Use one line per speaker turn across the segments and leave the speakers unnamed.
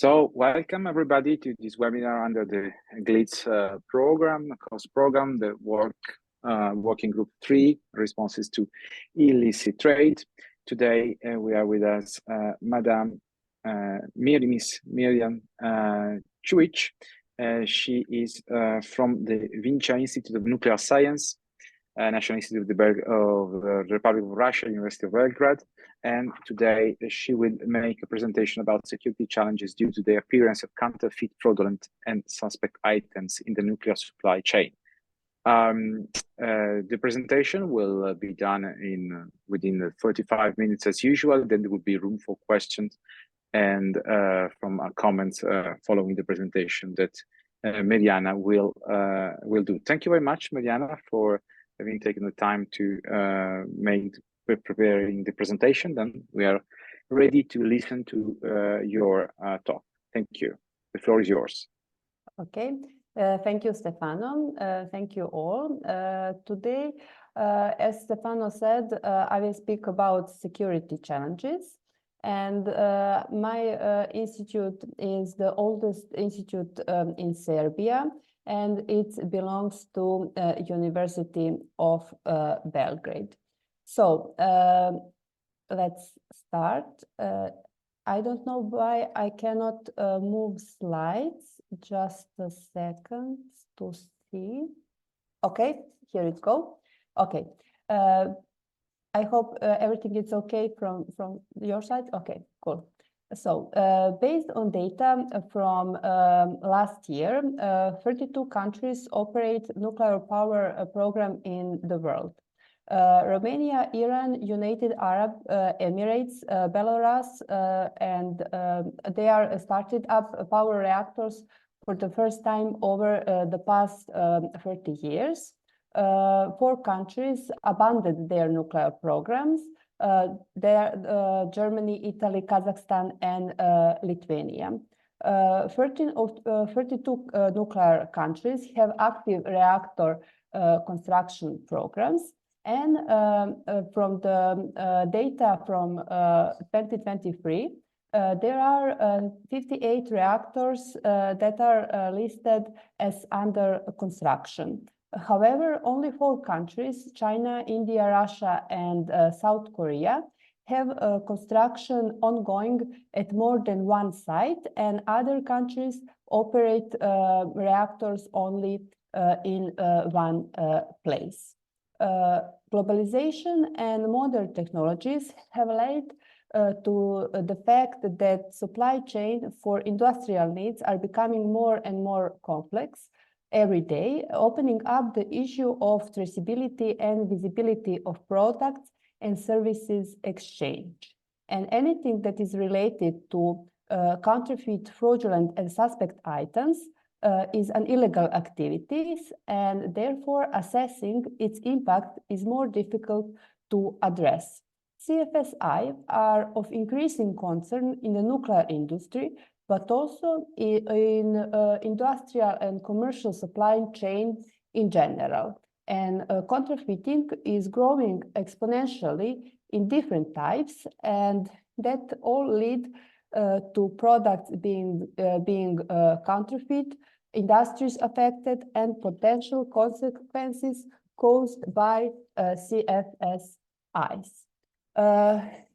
So welcome everybody to this webinar under the GLITSS program, course program, the working group 3, responses to illicit trade. Today we are with us Madam Miss Miriam Chuich. She is from the Vincia Institute of Nuclear Science, National Institute of the Republic of Russia, University of Belgrade. And today she will make a presentation about security challenges due to the appearance of counterfeit, fraudulent, and suspect items in the nuclear supply chain. The presentation will be done within 45 minutes as usual. Then there will be room for questions and from our comments following the presentation that Mariana will do. Thank you very much, Mariana, for having taken the time to preparing the presentation. Then we are ready to listen to your talk. Thank you. The floor is yours.
Okay. Thank you, Stefano. Thank you all. Today, as Stefano said, I will speak about security challenges. And my institute is the oldest institute in Serbia, and it belongs to University of Belgrade. So let's start. I don't know why I cannot move slides. Just a second to see. Okay, here it goes. Okay. I hope everything is okay from your side. Okay, cool. So based on data from last year, 32 countries operate nuclear power program in the world. Romania, Iran, United Arab Emirates, Belarus, and they are started up power reactors for the first time over the past 30 years. 4 countries abandoned their nuclear programs. They are Germany, Italy, Kazakhstan, and Lithuania. 13 of 32 nuclear countries have active reactor construction programs. And from the data from 2023, there are 58 reactors that are listed as under construction. However, only 4 countries, China, India, Russia, and South Korea, have construction ongoing at more than one site, and other countries operate reactors only in one place. Globalization and modern technologies have led to the fact that supply chain for industrial needs are becoming more and more complex every day, opening up the issue of traceability and visibility of products and services exchange. And anything that is related to counterfeit, fraudulent, and suspect items is an illegal activities, and therefore assessing its impact is more difficult to address. CFSI are of increasing concern in the nuclear industry, but also in industrial and commercial supply chain in general. And counterfeiting is growing exponentially in different types, and that all lead to products being counterfeit, industries affected, and potential consequences caused by CFSIs.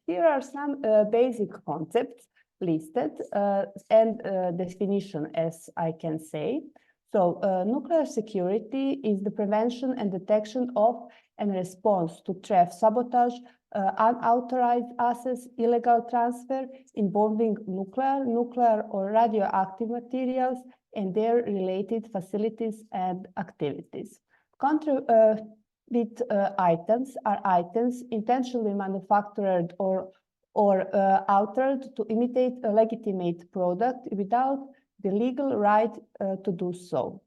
Here are some basic concepts listed and definition, as I can say. So nuclear security is the prevention and detection of and response to theft, sabotage, unauthorized access, illegal transfer involving nuclear or radioactive materials and their related facilities and activities. Counterfeit items are items intentionally manufactured or altered to imitate a legitimate product without the legal right to do so.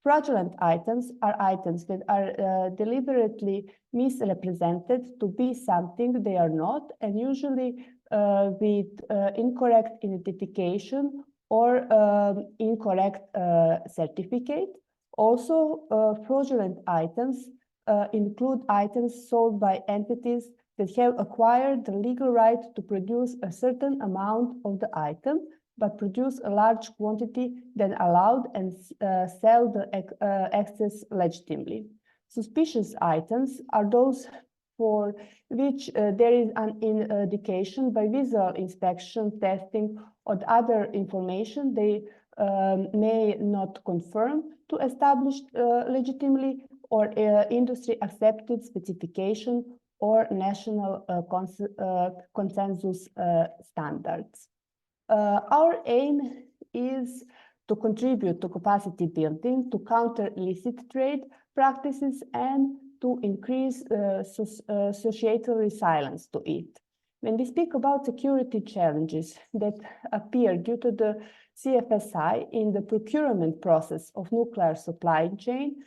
Fraudulent items are items that are deliberately misrepresented to be something they are not, and usually with incorrect identification or incorrect certificate. Also, fraudulent items include items sold by entities that have acquired the legal right to produce a certain amount of the item but produce a large quantity then allowed and sell the excess legitimately. Suspicious items are those for which there is an indication by visual inspection, testing, or other information they may not confirm to establish legitimately or industry accepted specification or national consensus standards. Our aim is to contribute to capacity building, to counter illicit trade practices, and to increase societal resilience to it. When we speak about security challenges that appear due to the CFSI in the procurement process of nuclear supply chain,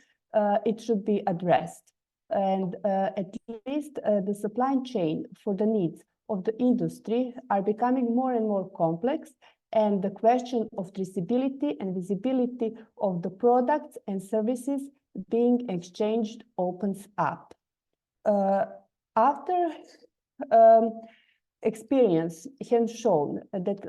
it should be addressed. And at least the supply chain for the needs of the industry are becoming more and more complex, and the question of traceability and visibility of the products and services being exchanged opens up. After experience has shown that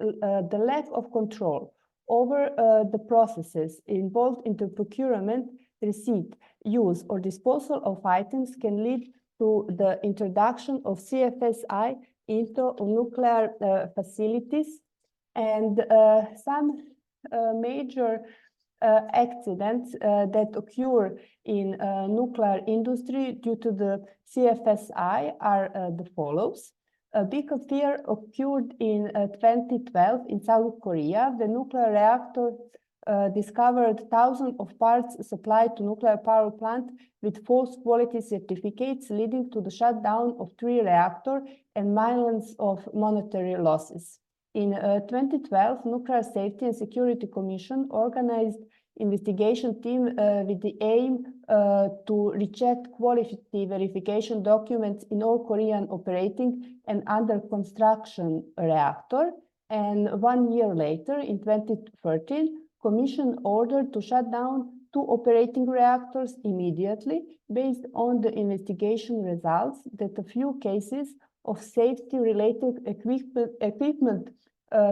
the lack of control over the processes involved in the procurement, receipt, use, or disposal of items can lead to the introduction of CFSI into nuclear facilities, and some major accidents that occur in nuclear industry due to the CFSI are the follows. A big affair occurred in 2012 in South Korea. The nuclear reactor discovered thousands of parts supplied to nuclear power plant with false quality certificates, leading to the shutdown of 3 reactors and millions of monetary losses. In 2012, Nuclear Safety and Security Commission organized investigation team with the aim to recheck quality verification documents in all Korean operating and under construction reactor. And 1 year later, in 2013, Commission ordered to shut down 2 operating reactors immediately based on the investigation results that a few cases of safety-related equipment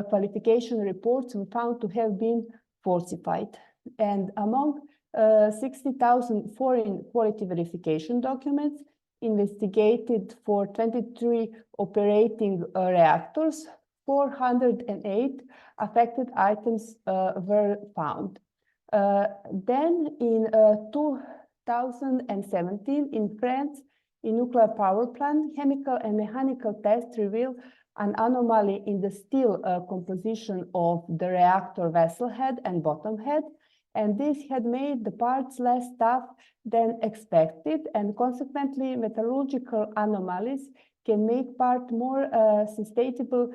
qualification reports were found to have been falsified. And among 60,000 foreign quality verification documents investigated for 23 operating reactors, 408 affected items were found. Then in 2017 in France, in nuclear power plant, chemical and mechanical tests revealed an anomaly in the steel composition of the reactor vessel head and bottom head, and this had made the parts less tough than expected, and consequently metallurgical anomalies can make part more susceptible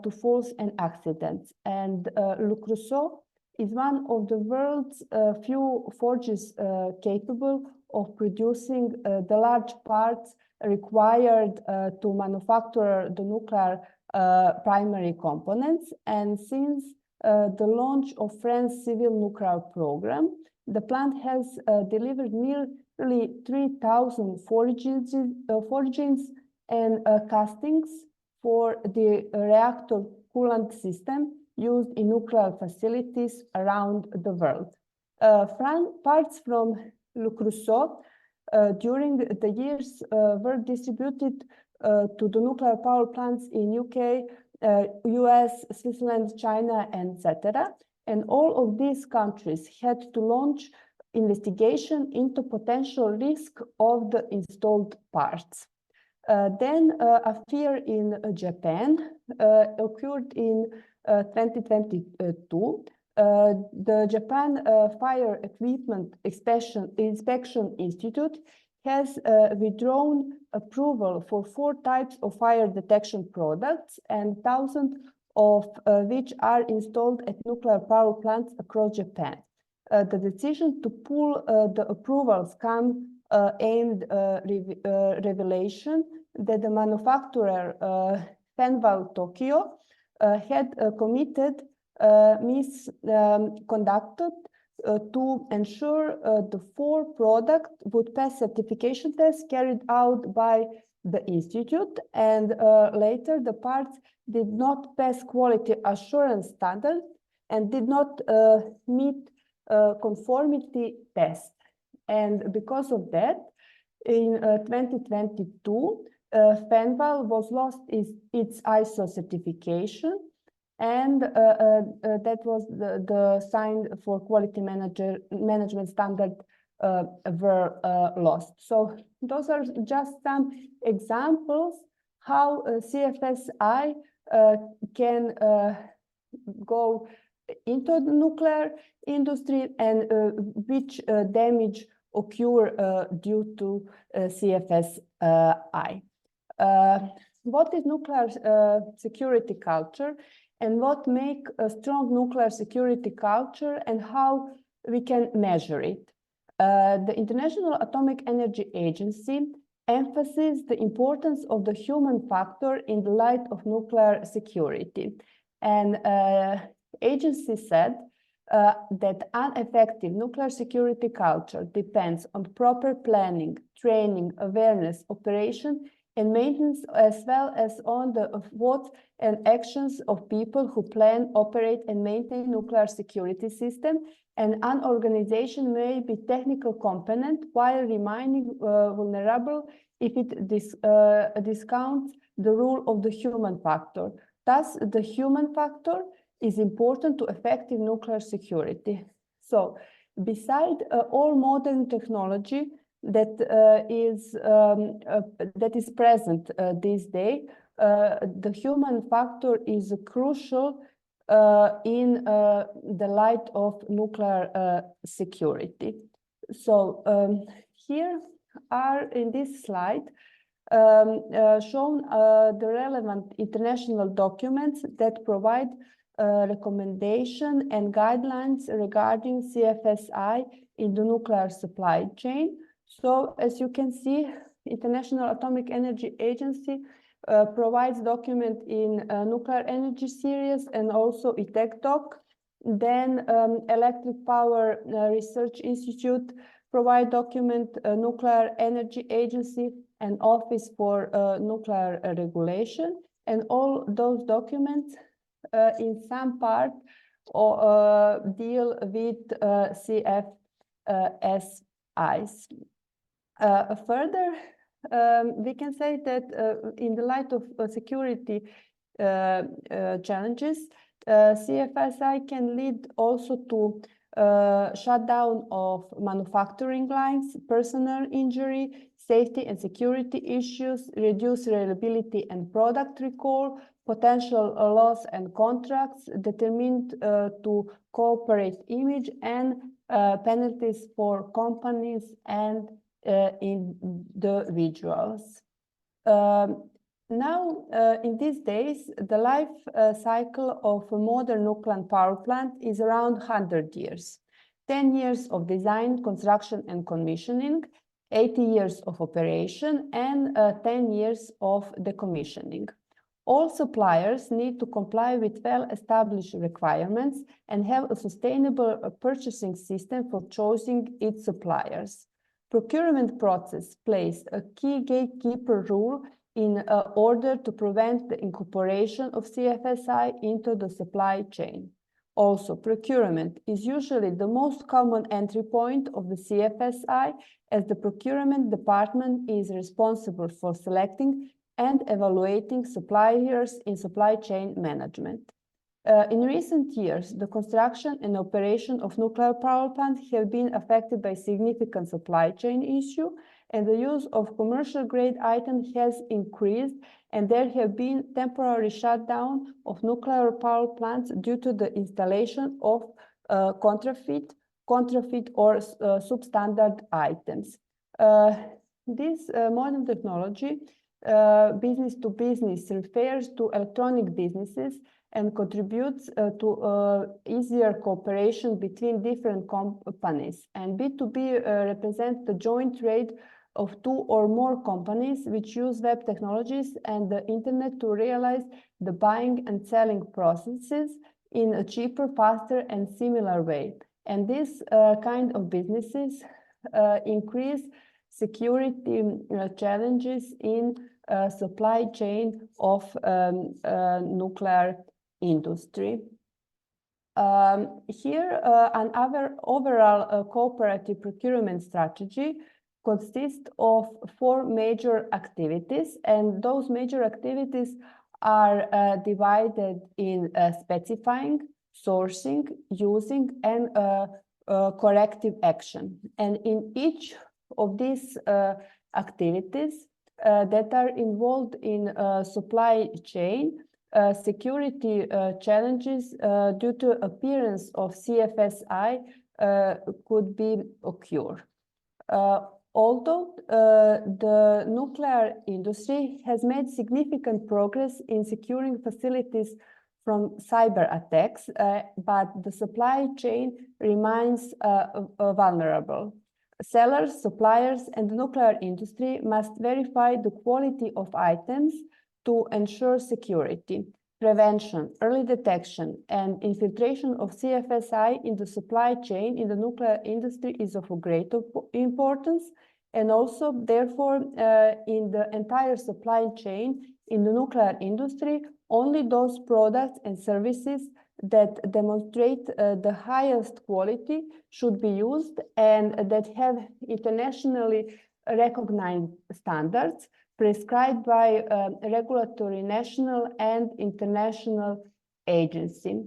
to faults and accidents. And Le Creusot is one of the world's few forges capable of producing the large parts required to manufacture the nuclear primary components. And since the launch of France's civil nuclear program, the plant has delivered nearly 3,000 forgings and castings for the reactor coolant system used in nuclear facilities around the world. Parts from Le Creusot during the years were distributed to the nuclear power plants in UK, US, Switzerland, China, etc. And all of these countries had to launch investigation into potential risk of the installed parts. Then a fear in Japan occurred in 2022. The Japan Fire Equipment Inspection Institute has withdrawn approval for 4 types of fire detection products, and thousands of which are installed at nuclear power plants across Japan. The decision to pull the approvals come aimed revelation that the manufacturer Fenwal Tokyo had committed misconducted to ensure the 4 products would pass certification tests carried out by the institute, and later the parts did not pass quality assurance standards and did not meet conformity tests. And because of that, in 2022, Fenwal was lost its ISO certification, and that was the sign for quality management standard were lost. So those are just some examples how CFSI can go into the nuclear industry and which damage occur due to CFSI. What is nuclear security culture, and what make a strong nuclear security culture, and how we can measure it? The International Atomic Energy Agency emphasizes the importance of the human factor in the light of nuclear security. And agency said that an effective nuclear security culture depends on proper planning, training, awareness, operation, and maintenance, as well as on the thoughts and actions of people who plan, operate, and maintain nuclear security system. And an organization may be technical component while remaining vulnerable if it discounts the role of the human factor. Thus, the human factor is important to effective nuclear security. So, beside all modern technology that is present this day, the human factor is crucial in the light of nuclear security. So here are in this slide shown the relevant international documents that provide recommendation and guidelines regarding CFSI in the nuclear supply chain. So as you can see, International Atomic Energy Agency provides document in nuclear energy series and also ETECDoc. Then Electric Power Research Institute provide document Nuclear Energy Agency and Office for Nuclear Regulation. And all those documents in some part deal with CFSIs. Further, we can say that in the light of security challenges, CFSI can lead also to shutdown of manufacturing lines, personal injury, safety and security issues, reduced reliability and product recall, potential loss and contracts determined to cooperate image, and penalties for companies and individuals. Now, in these days, the life cycle of a modern nuclear power plant is around 100 years. 10 years of design, construction, and commissioning, 80 years of operation, and 10 years of decommissioning. All suppliers need to comply with well-established requirements and have a sustainable purchasing system for choosing its suppliers. Procurement process plays a key gatekeeper role in order to prevent the incorporation of CFSI into the supply chain. Also, procurement is usually the most common entry point of the CFSI, as the procurement department is responsible for selecting and evaluating suppliers in supply chain management. In recent years, the construction and operation of nuclear power plants have been affected by significant supply chain issue, and the use of commercial grade items has increased, and there have been temporary shutdown of nuclear power plants due to the installation of counterfeit or substandard items. This modern technology, business to business, refers to electronic businesses and contributes to easier cooperation between different companies. And B2B represents the joint trade of two or more companies which use web technologies and the internet to realize the buying and selling processes in a cheaper, faster, and similar way. And this kind of businesses increase security challenges in supply chain of nuclear industry. Here, an overall cooperative procurement strategy consists of 4 major activities, and those major activities are divided in specifying, sourcing, using, and corrective action. And in each of these activities that are involved in supply chain, security challenges due to appearance of CFSI could be occur. Although the nuclear industry has made significant progress in securing facilities from cyber attacks, but the supply chain remains vulnerable. Sellers, suppliers, and the nuclear industry must verify the quality of items to ensure security. Prevention, early detection, and infiltration of CFSI in the supply chain in the nuclear industry is of great importance, and also, therefore, in the entire supply chain in the nuclear industry, only those products and services that demonstrate the highest quality should be used and that have internationally recognized standards prescribed by regulatory national and international agency.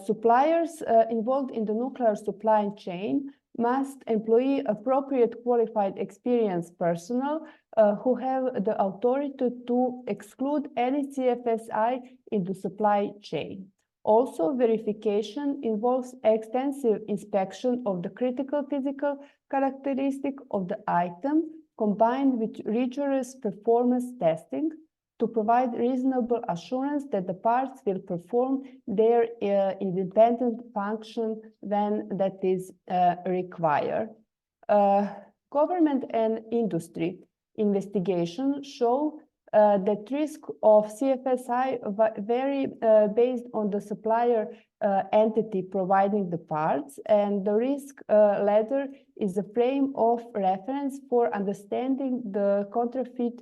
Suppliers involved in the nuclear supply chain must employ appropriate qualified experienced personnel who have the authority to exclude any CFSI in the supply chain. Also, verification involves extensive inspection of the critical physical characteristic of the item combined with rigorous performance testing to provide reasonable assurance that the parts will perform their independent function when that is required. Government and industry investigation show that risk of CFSI vary based on the supplier entity providing the parts, and the risk ladder is a frame of reference for understanding the counterfeit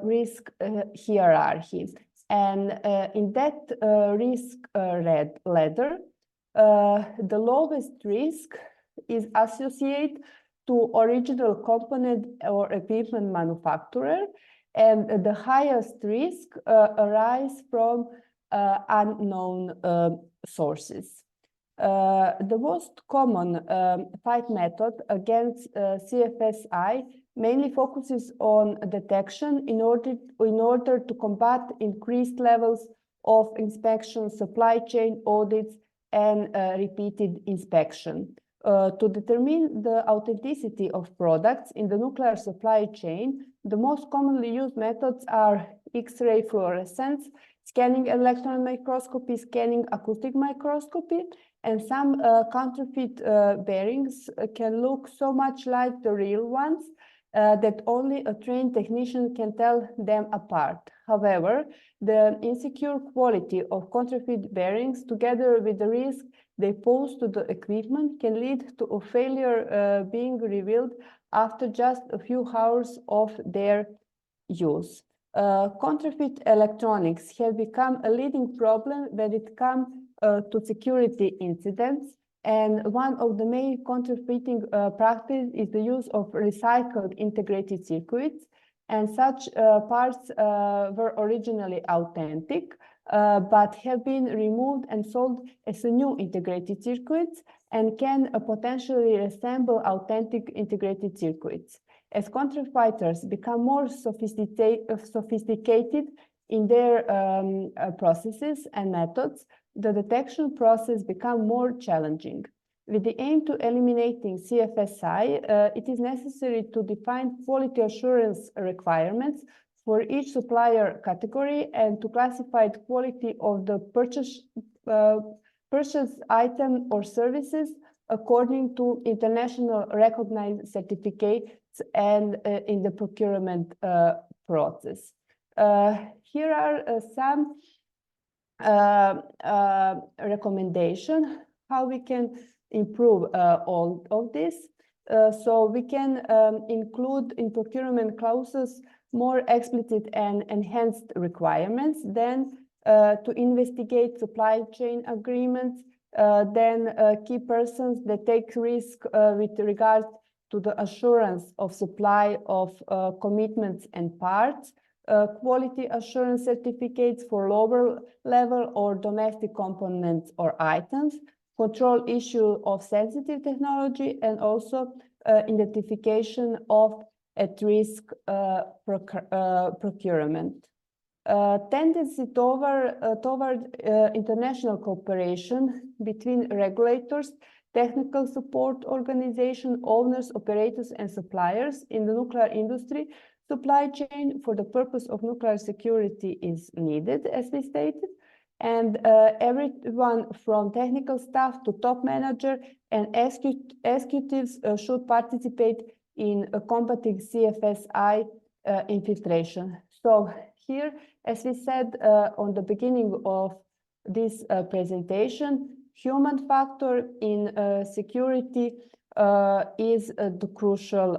risk hierarchy. And in that risk ladder, the lowest risk is associated to original component or equipment manufacturer, and the highest risk arise from unknown sources. The most common fight method against CFSI mainly focuses on detection in order to combat increased levels of inspection, supply chain audits, and repeated inspection. To determine the authenticity of products in the nuclear supply chain, the most commonly used methods are X-ray fluorescence, scanning electron microscopy, scanning acoustic microscopy, and some counterfeit bearings can look so much like the real ones that only a trained technician can tell them apart. However, the insecure quality of counterfeit bearings, together with the risk they pose to the equipment, can lead to a failure being revealed after just a few hours of their use. Counterfeit electronics have become a leading problem when it comes to security incidents, and one of the main counterfeiting practices is the use of recycled integrated circuits, and such parts were originally authentic, but have been removed and sold as a new integrated circuits and can potentially resemble authentic integrated circuits. As counterfeiters become more sophisticated in their processes and methods, the detection process becomes more challenging. With the aim to eliminating CFSI, it is necessary to define quality assurance requirements for each supplier category and to classify the quality of the purchased item or services according to international recognized certificates and in the procurement process. Here are some recommendations how we can improve all of this. So we can include in procurement clauses more explicit and enhanced requirements, then to investigate supply chain agreements, then key persons that take risk with regard to the assurance of supply of commitments and parts, quality assurance certificates for lower level or domestic components or items, control issue of sensitive technology, and also identification of at-risk procurement. Tendency toward international cooperation between regulators, technical support organization, owners, operators, and suppliers in the nuclear industry supply chain for the purpose of nuclear security is needed, as we stated. And everyone from technical staff to top manager and executives should participate in combating CFSI infiltration. So here, as we said on the beginning of this presentation, human factor in security is the crucial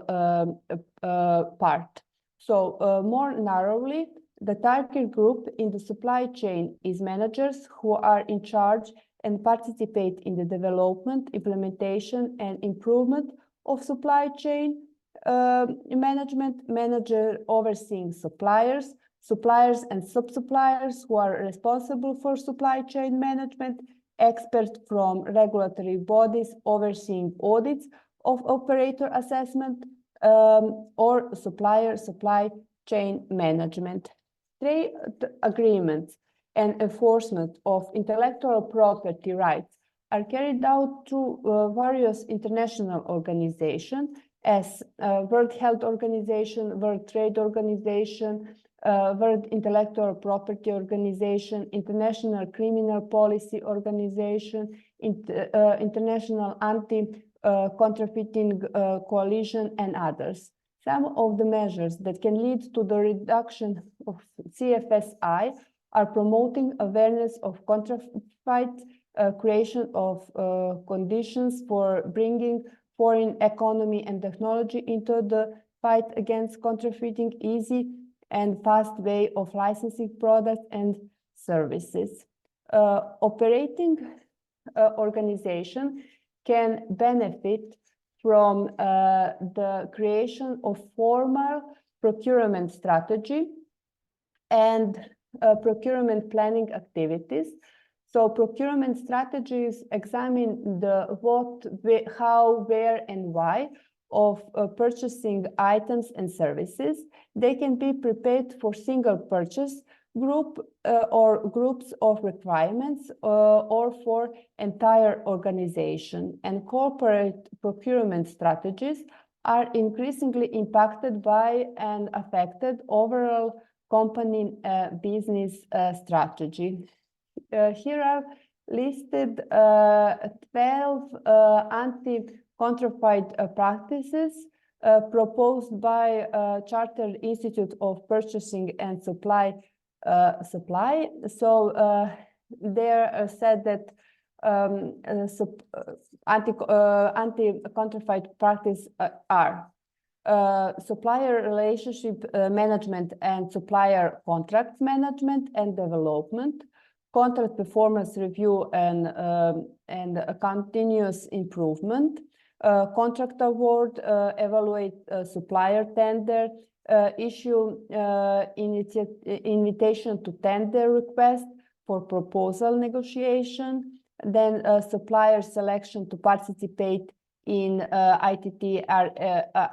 part. So more narrowly, the target group in the supply chain is managers who are in charge and participate in the development, implementation, and improvement of supply chain management, manager overseeing suppliers, suppliers and sub-suppliers who are responsible for supply chain management, experts from regulatory bodies overseeing audits of operator assessment, or supply chain management. Trade agreements and enforcement of intellectual property rights are carried out through various international organizations as World Health Organization, World Trade Organization, World Intellectual Property Organization, International Criminal Policy Organization, International Anti-Counterfeiting Coalition, and others. Some of the measures that can lead to the reduction of CFSI are promoting awareness of counterfeit, creation of conditions for bringing foreign economy and technology into the fight against counterfeiting, easy and fast way of licensing products and services. Operating organization can benefit from the creation of formal procurement strategy and procurement planning activities. So procurement strategies examine the what, how, where, and why of purchasing items and services. They can be prepared for single purchase group or groups of requirements or for entire organization. And corporate procurement strategies are increasingly impacted by and affected overall company business strategy. Here are listed 12 anti-counterfeit practices proposed by Chartered Institute of Purchasing and Supply. So there said that anti-counterfeit practice are supplier relationship management and supplier contracts management and development, contract performance review and a continuous improvement, contract award, evaluate supplier tender, issue invitation to tender request for proposal negotiation, then supplier selection to participate in ITT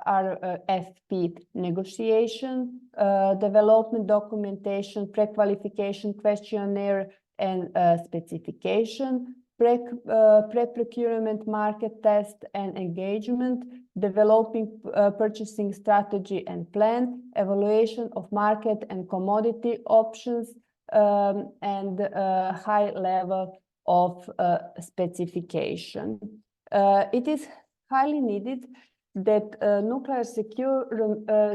RFP negotiation, development documentation, pre-qualification questionnaire and specification, pre-procurement market test and engagement, developing purchasing strategy and plan, evaluation of market and commodity options, and high level of specification. It is highly needed that nuclear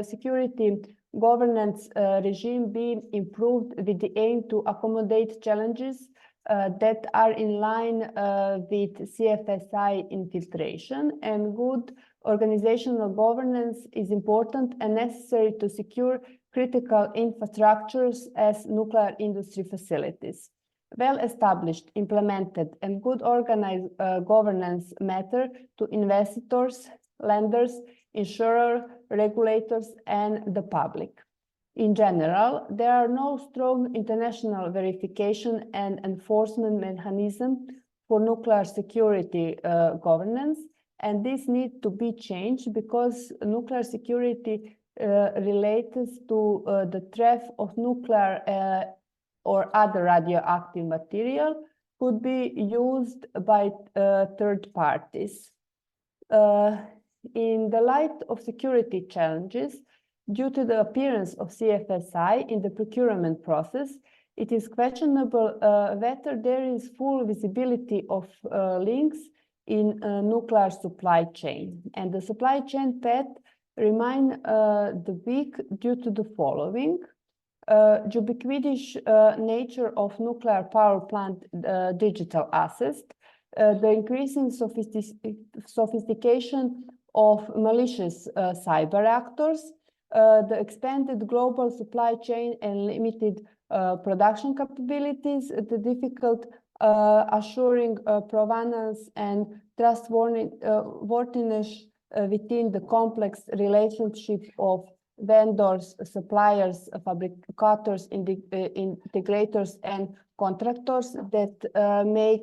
security governance regime be improved with the aim to accommodate challenges that are in line with CFSI infiltration, and good organizational governance is important and necessary to secure critical infrastructures as nuclear industry facilities. Well-established, implemented, and good organized governance matter to investors, lenders, insurers, regulators, and the public. In general, there are no strong international verification and enforcement mechanism for nuclear security governance, and this needs to be changed because nuclear security relates to the threat of nuclear or other radioactive material could be used by third parties. In the light of security challenges, due to the appearance of CFSI in the procurement process, it is questionable whether there is full visibility of links in nuclear supply chain. And the supply chain path remain the weak due to the following. Ubiquitous nature of nuclear power plant digital assets, the increasing sophistication of malicious cyber actors, the expanded global supply chain and limited production capabilities, the difficult assuring provenance and trustworthiness within the complex relationship of vendors, suppliers, fabricators, integrators, and contractors that make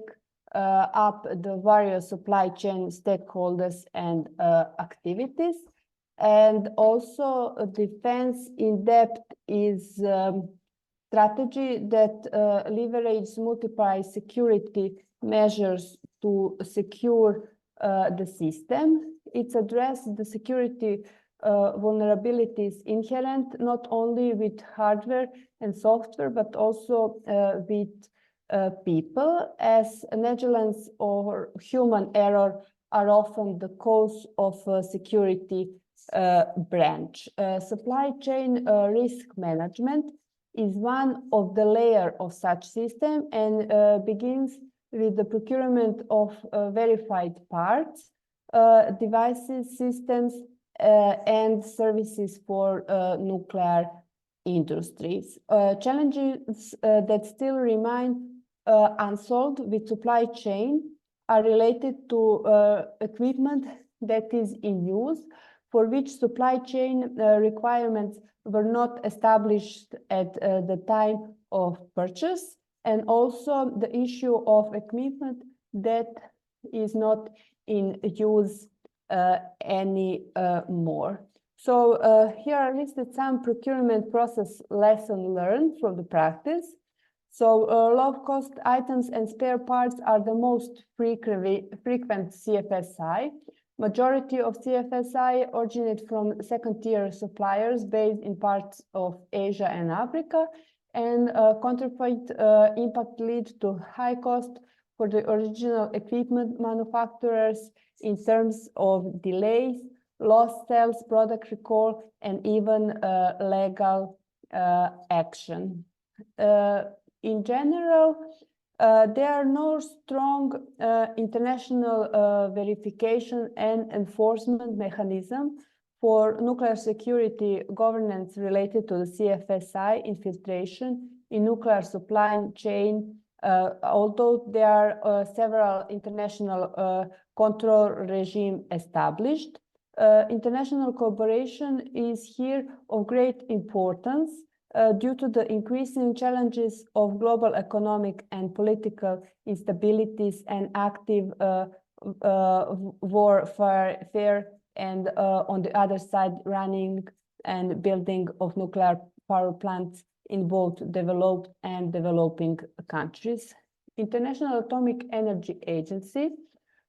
up the various supply chain stakeholders and activities. And also defense in depth is strategy that leverages multiple security measures to secure the system. It addresses the security vulnerabilities inherent not only with hardware and software, but also with people, as negligence or human error are often the cause of security branch. Supply chain risk management is one of the layers of such system and begins with the procurement of verified parts, devices, systems, and services for nuclear industries. Challenges that still remain unsolved with supply chain are related to equipment that is in use, for which supply chain requirements were not established at the time of purchase, and also the issue of equipment that is not in use any more. So here are listed some procurement process lessons learned from the practice. So low-cost items and spare parts are the most frequent CFSI. Majority of CFSI originate from second-tier suppliers based in parts of Asia and Africa, and counterfeit impact leads to high cost for the original equipment manufacturers in terms of delays, lost sales, product recall, and even legal action. In general, there are no strong international verification and enforcement mechanism for nuclear security governance related to the CFSI infiltration in nuclear supply chain, although there are several international control regime established. International cooperation is here of great importance due to the increasing challenges of global economic and political instabilities and active warfare, and on the other side, running and building of nuclear power plants in both developed and developing countries. International Atomic Energy Agency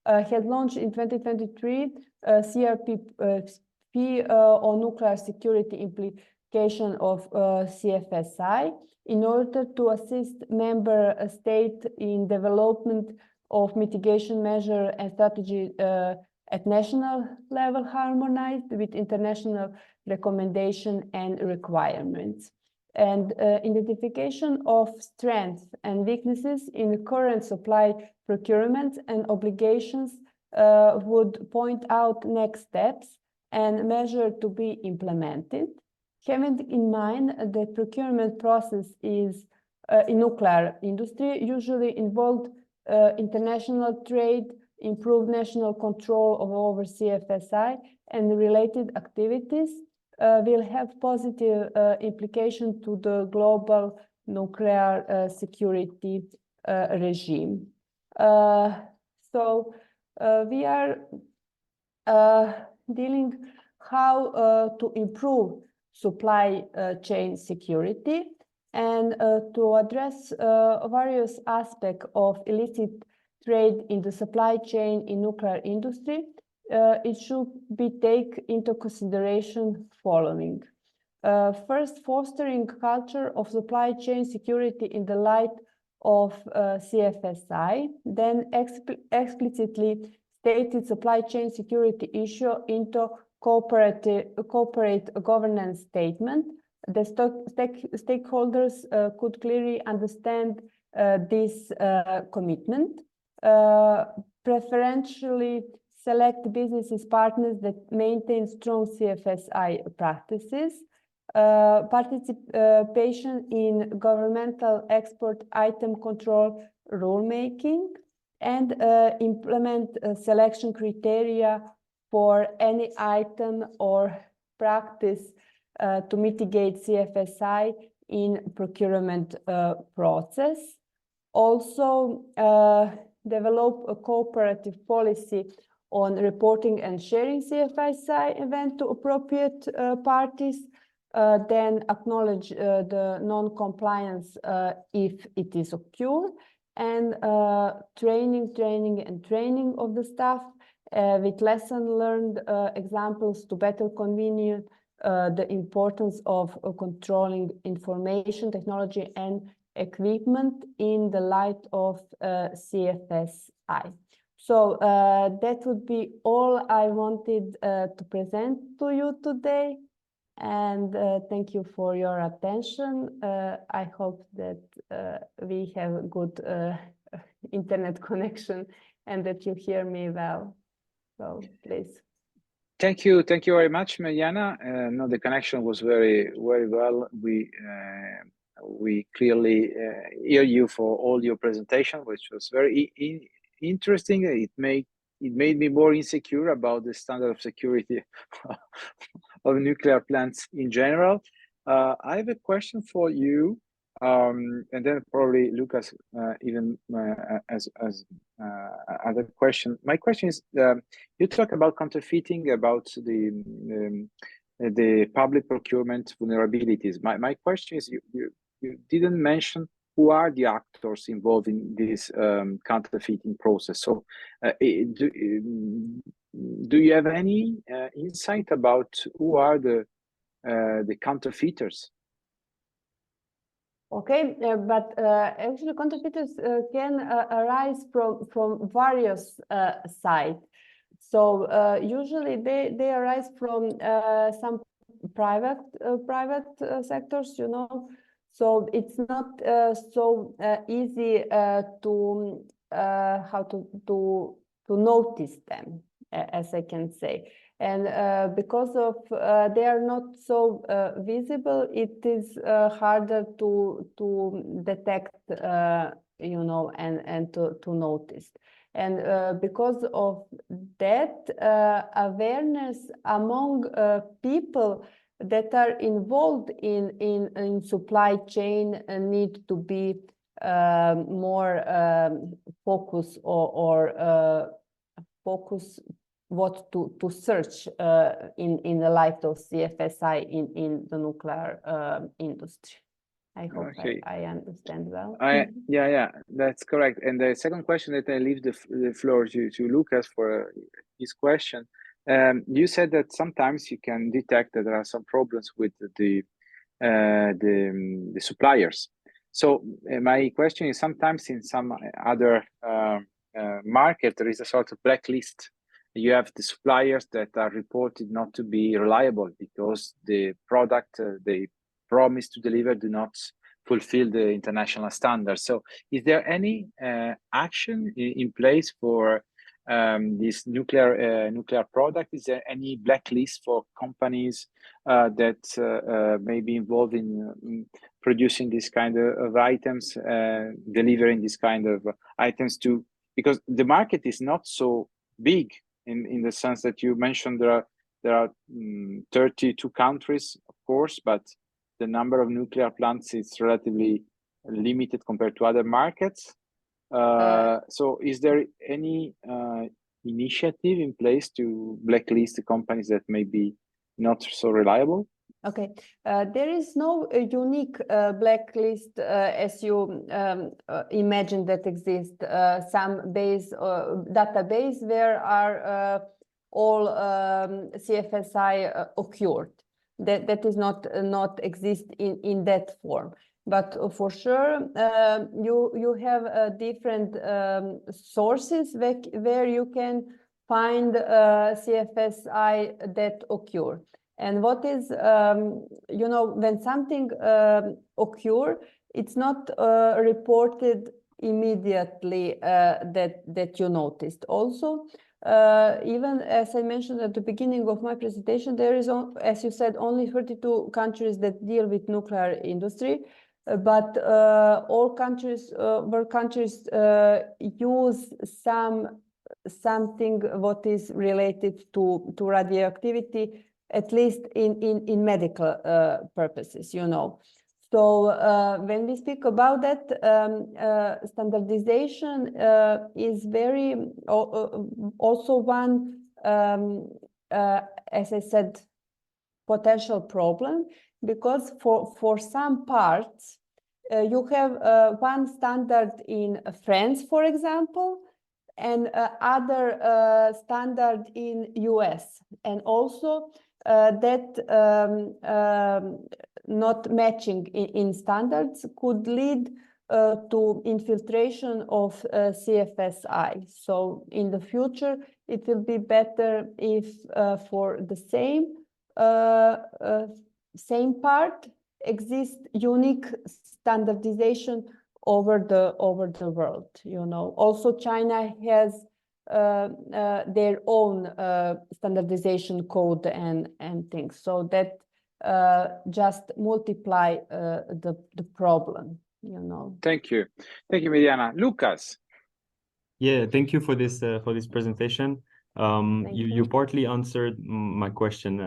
has launched in 2023 CRP on nuclear security implication of CFSI in order to assist member states in development of mitigation measure and strategy at national level, harmonized with international recommendation and requirements. And identification of strengths and weaknesses in current supply procurement and obligations would point out next steps and measure to be implemented. Having in mind the procurement process is in nuclear industry usually involved international trade, improved national control over CFSI, and related activities will have positive implication to the global nuclear security regime. So we are dealing how to improve supply chain security, and to address various aspects of illicit trade in the supply chain in nuclear industry, it should be taken into consideration following. First, fostering culture of supply chain security in the light of CFSI, then explicitly stated supply chain security issue into corporate governance statement. The stakeholders could clearly understand this commitment. Preferentially select business partners that maintain strong CFSI practices. Participation in governmental export item control rulemaking, and implement selection criteria for any item or practice to mitigate CFSI in procurement process. Also, develop a cooperative policy on reporting and sharing CFSI event to appropriate parties, then acknowledge the non-compliance if it is occurred, and training of the staff with lesson learned examples to better convene the importance of controlling information technology and equipment in the light of CFSI. So that would be all I wanted to present to you today. And thank you for your attention. I hope that we have a good internet connection and that you hear me well. So please.
Thank you very much, Mariana. No, the connection was very well. We clearly hear you for all your presentation, which was very interesting. It made me more insecure about the standard of security of nuclear plants in general. I have a question for you, and then probably Lucas even as other question. My question is, you talk about counterfeiting, about the public procurement vulnerabilities. My question is, you didn't mention who are the actors involved in this counterfeiting process. So do you have any insight about who are the counterfeiters?
Okay, but actually counterfeiters can arise from various sides. So usually they arise from some private sectors, you know. So it's not so easy to notice them, as I can say. And because of they are not so visible, it is harder to detect, you know, and to notice. And because of that, awareness among people that are involved in supply chain need to be more focused or focus what to search in the light of CFSI in the nuclear industry. I hope I understand well.
Yeah, that's correct. And the second question that I leave the floor to Lucas for his question. You said that sometimes you can detect that there are some problems with the suppliers. So my question is, sometimes in some other market there is a sort of blacklist. You have the suppliers that are reported not to be reliable because the product they promise to deliver do not fulfill the international standards. So is there any action in place for this nuclear product? Is there any blacklist for companies that may be involved in producing this kind of items, delivering this kind of items to? Because the market is not so big in the sense that you mentioned there are 32 countries, of course, but the number of nuclear plants is relatively limited compared to other markets. So is there any initiative in place to blacklist the companies that may be not so reliable?
Okay, there is no unique blacklist as you imagine that exists. Some database where are all CFSI occurred. That is not exist in that form. But for sure, you have different sources where you can find CFSI that occur. And what is, when something occur, it's not reported immediately that you noticed. Also, even as I mentioned at the beginning of my presentation, there is, as you said, only 32 countries that deal with nuclear industry. But all countries, where countries use something what is related to radioactivity, at least in medical purposes, So when we speak about that, standardization is very also one, as I said, potential problem, because for some parts, you have one standard in France, for example, and other standard in US, and also that not matching in standards could lead to infiltration of CFSI. So in the future, it will be better if for the same part exists unique standardization over the world. Also China has their own standardization code and things, so that just multiply the problem.
Thank you, Mediana. Lucas.
Yeah, thank you for this presentation. You partly answered my question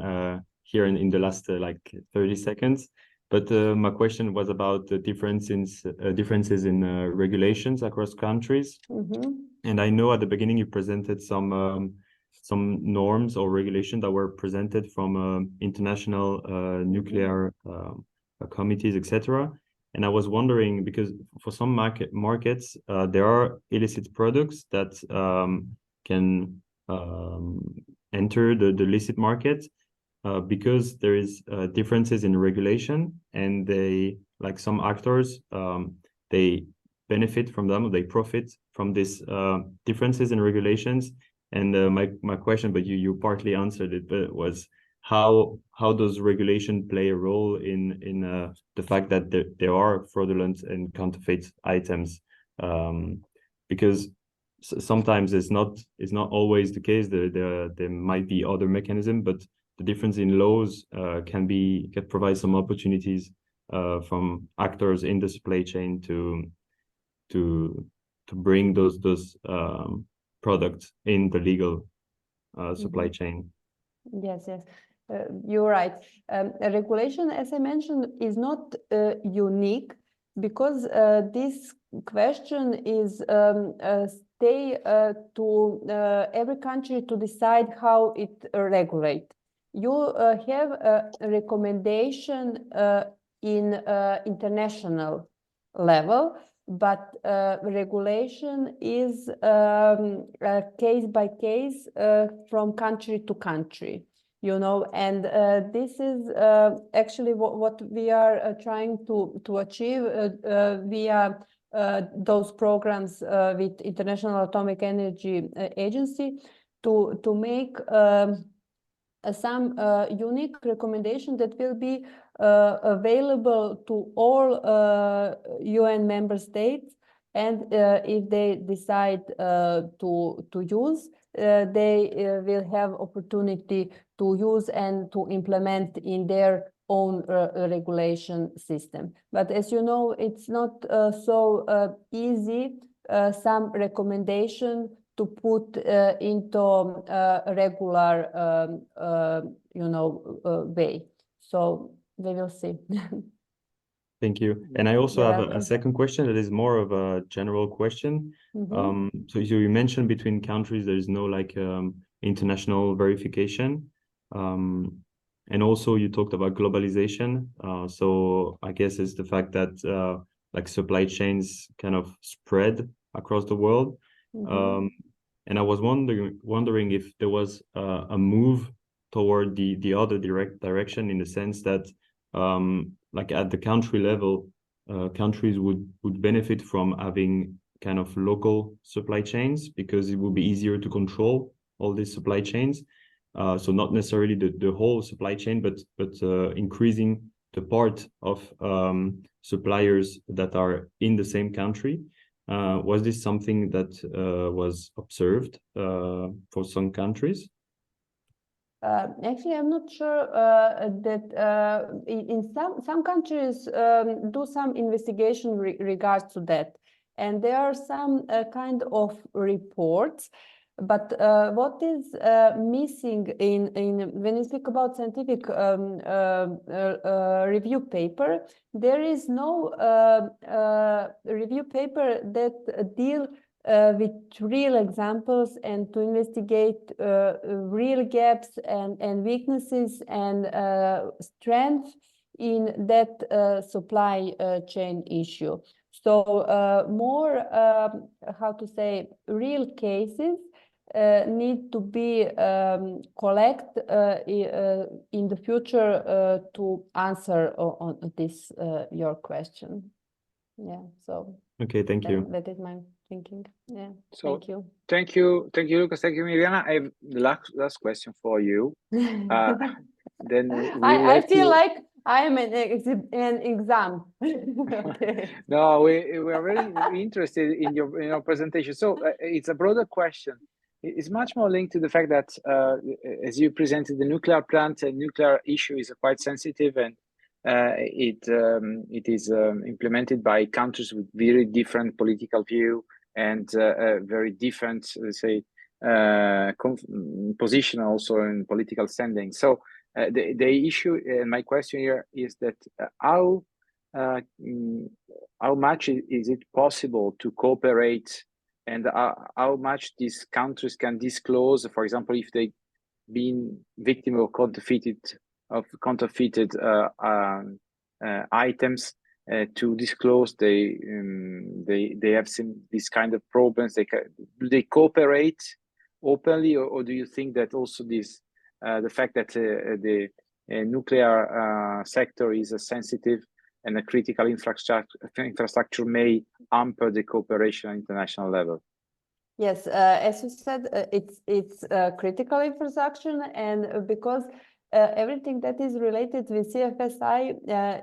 here in the last like 30 seconds, but my question was about the differences in regulations across countries. And I know at the beginning you presented some norms or regulations that were presented from international nuclear committees, etc. And I was wondering, because for some markets, there are illicit products that can enter the illicit market because there is differences in regulation, and they, like some actors, they benefit from them, or they profit from these differences in regulations. And my question, but you partly answered it, but was how does regulation play a role in the fact that there are fraudulent and counterfeit items? Because sometimes it's not always the case. There might be other mechanisms, but the difference in laws can provide some opportunities from actors in the supply chain to bring those products in the legal supply chain.
Yes. You're right. Regulation, as I mentioned, is not unique, because this question is stay to every country to decide how it regulate. You have a recommendation in international level, but regulation is case by case from country to country, and this is actually what we are trying to achieve via those programs with International Atomic Energy Agency to make some unique recommendation that will be available to all UN member states And if they decide to use, they will have opportunity to use and to implement in their own regulation system. But as you know, it's not so easy. Some recommendation to put into a regular, way. So we will see.
Thank you. And I also
You're
have
welcome.
a second question that is more of a general question. So you mentioned between countries, there is no like international verification. And also you talked about globalization. So I guess it's the fact that like supply chains kind of spread across the world. And I was wondering if there was a move toward the other direction, in the sense that like at the country level, countries would benefit from having kind of local supply chains, because it would be easier to control all these supply chains. So not necessarily the whole supply chain, but increasing the part of suppliers that are in the same country. Was this something that was observed for some countries?
Actually, I'm not sure that in some countries do some investigation regards to that, and there are some kind of reports. But what is missing in when you speak about scientific review paper, there is no review paper that deal with real examples and to investigate real gaps and weaknesses and strength in that supply chain issue. So more, how to say, real cases need to be collected in the future to answer on this your question. Yeah, so
okay, thank you.
That is my thinking. Yeah,
So
thank you.
Thank you, Lucas. Thank you, Mirjana. I have the last question for you. Then
I feel like I am an exam. Okay.
No, we are very interested in your presentation. So it's a broader question. It's much more linked to the fact that as you presented, the nuclear plant and nuclear issue is quite sensitive, and it is implemented by countries with very different political view and very different, let's say, position also in political standing. So the issue, and my question here is that how much is it possible to cooperate, and how much these countries can disclose, for example, if they've been victim of counterfeited items, to disclose they have some this kind of problems. Do they cooperate openly, or do you think that also this the fact that the nuclear sector is a sensitive and a critical infrastructure may hamper the cooperation at international level?
Yes, as you said, it's critical infrastructure, and because everything that is related with CFSI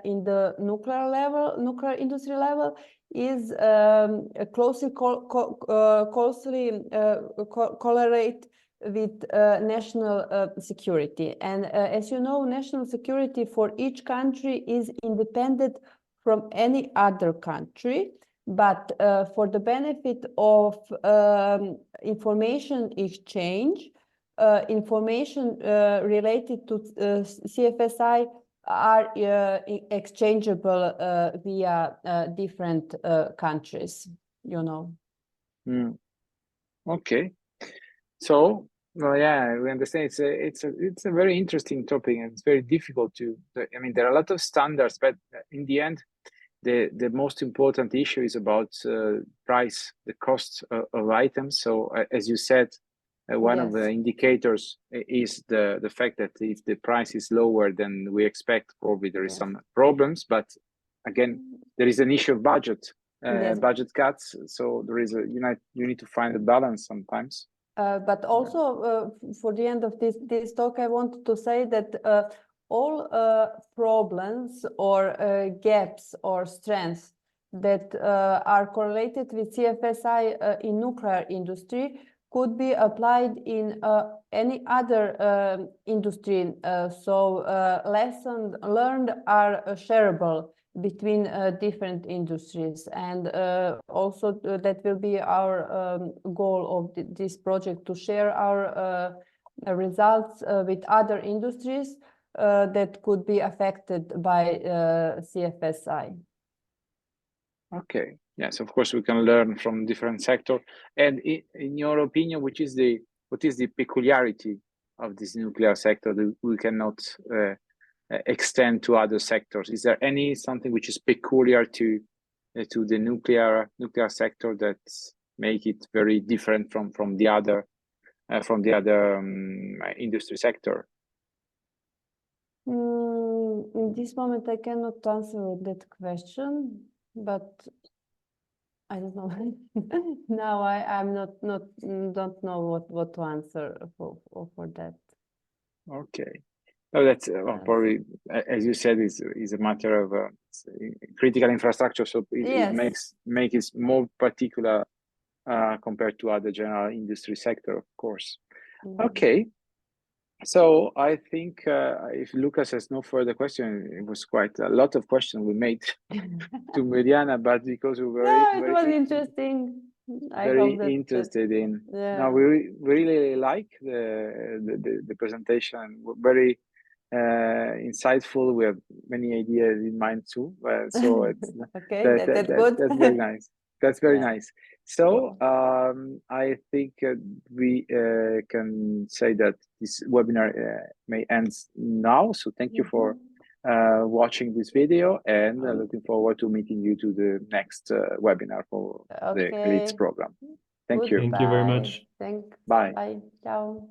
in the nuclear industry level is closely correlate with national security. And as you know, national security for each country is independent from any other country. But for the benefit of information exchange, information related to CFSI are exchangeable via different countries, you know.
Okay. So, well, yeah, we understand it's a very interesting topic, and it's very difficult to. I mean, there are a lot of standards, but in the end, the most important issue is about price, the cost of items. So, as you said, one of the indicators is the fact that if the price is lower than we expect, probably there is some problems. But again, there is an issue of budget, budget cuts. So there is you need to find a balance sometimes.
But also for the end of this talk, I wanted to say that all problems or gaps or strengths that are correlated with CFSI in nuclear industry could be applied in any other industry. So lessons learned are shareable between different industries, and also that will be our goal of this project, to share our results with other industries that could be affected by CFSI.
Okay. Yes, of course, we can learn from different sectors. And in your opinion, what is the peculiarity of this nuclear sector that we cannot extend to other sectors? Is there something which is peculiar to the nuclear sector that make it very different from the other industry sector?
In this moment, I cannot answer that question, but I don't know. Now I'm don't know what to answer for that.
Okay. No, that's probably, as you said, is a matter of critical infrastructure, so it makes it more particular compared to other general industry sector, of course. Okay. So I think if Lucas has no further question, it was quite a lot of questions we made to Mariana, but because we were
it was interesting.
Very interested in. No, we really like the presentation. Very insightful. We have many ideas in mind too. So it's
okay, that's good.
That's very nice. That's very nice. So I think we can say that this webinar may end now. So thank you for watching this video, and looking forward to meeting you to the next webinar for the GLITSS program. Thank you.
Thank you very much.
Thanks.
Bye.
Bye. Ciao.